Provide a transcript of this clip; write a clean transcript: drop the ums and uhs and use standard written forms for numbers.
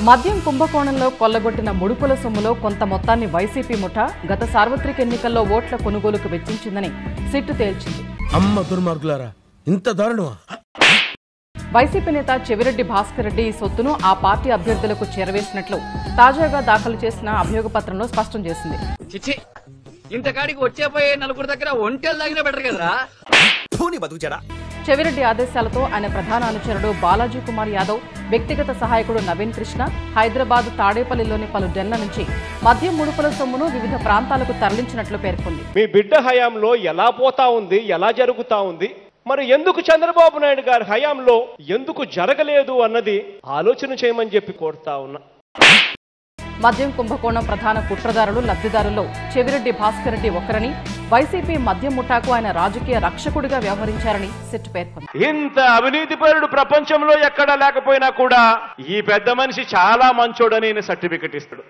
మద్యం కుంభకోణంలో కొల్లగొట్టిన ముడుపుల సొమ్ములో కొంత మొత్తాన్ని వైసీపీ ముఠా గత సార్వత్రిక ఎన్నికల్లో ఓట్ల కొనుగోలుకు వెచ్చించిందని సిట్టు తేల్చింది. అమ్మ దుర్మార్గులారా, ఇంత దారుణమా? వైసీపీ నేత చెవిరెడ్డి భాస్కర్ రెడ్డి ఈ సొత్తును ఆ పార్టీ అభ్యర్థులకు చేరవేసినట్లు తాజాగా దాఖలు చేసిన అభియోగ పత్రంలో స్పష్టం చేసింది. ఇంతకాడికి వచ్చేపోయే నలుగురు దగ్గర ఒంటెలు తాగినా బెటర్ కదరా. చెవిరెడ్డి ఆదేశాలతో ఆయన ప్రధాన అనుచరుడు బాలాజీ కుమార్ యాదవ్, వ్యక్తిగత సహాయకుడు నవీన్ కృష్ణ హైదరాబాద్ తాడేపల్లిలోని పలు డెన్ల నుంచి మద్యం ముడుపుల సొమ్మును వివిధ ప్రాంతాలకు తరలించినట్లు పేర్కొంది. మీ బిడ్డ హయాంలో ఎలా పోతా ఉంది, ఎలా జరుగుతా ఉంది, మరి ఎందుకు చంద్రబాబు నాయుడు గారి హయాంలో ఎందుకు జరగలేదు అన్నది ఆలోచన చేయమని చెప్పి కోరుతా ఉన్నా. మద్యం కుంభకోణం ప్రధాన కుట్రదారులు, లబ్ధిదారుల్లో చెవిరెడ్డి భాస్కర్ రెడ్డి ఒకరని, వైసీపీ మద్యం ముఠాకు ఆయన రాజకీయ రక్షకుడిగా వ్యవహరించారని సిట్ పేర్కొంది. ఇంత అవినీతిపరుడు ప్రపంచంలో ఎక్కడా లేకపోయినా కూడా ఈ పెద్ద మనిషి చాలా మంచోడని సర్టిఫికెట్ ఇస్తాడు.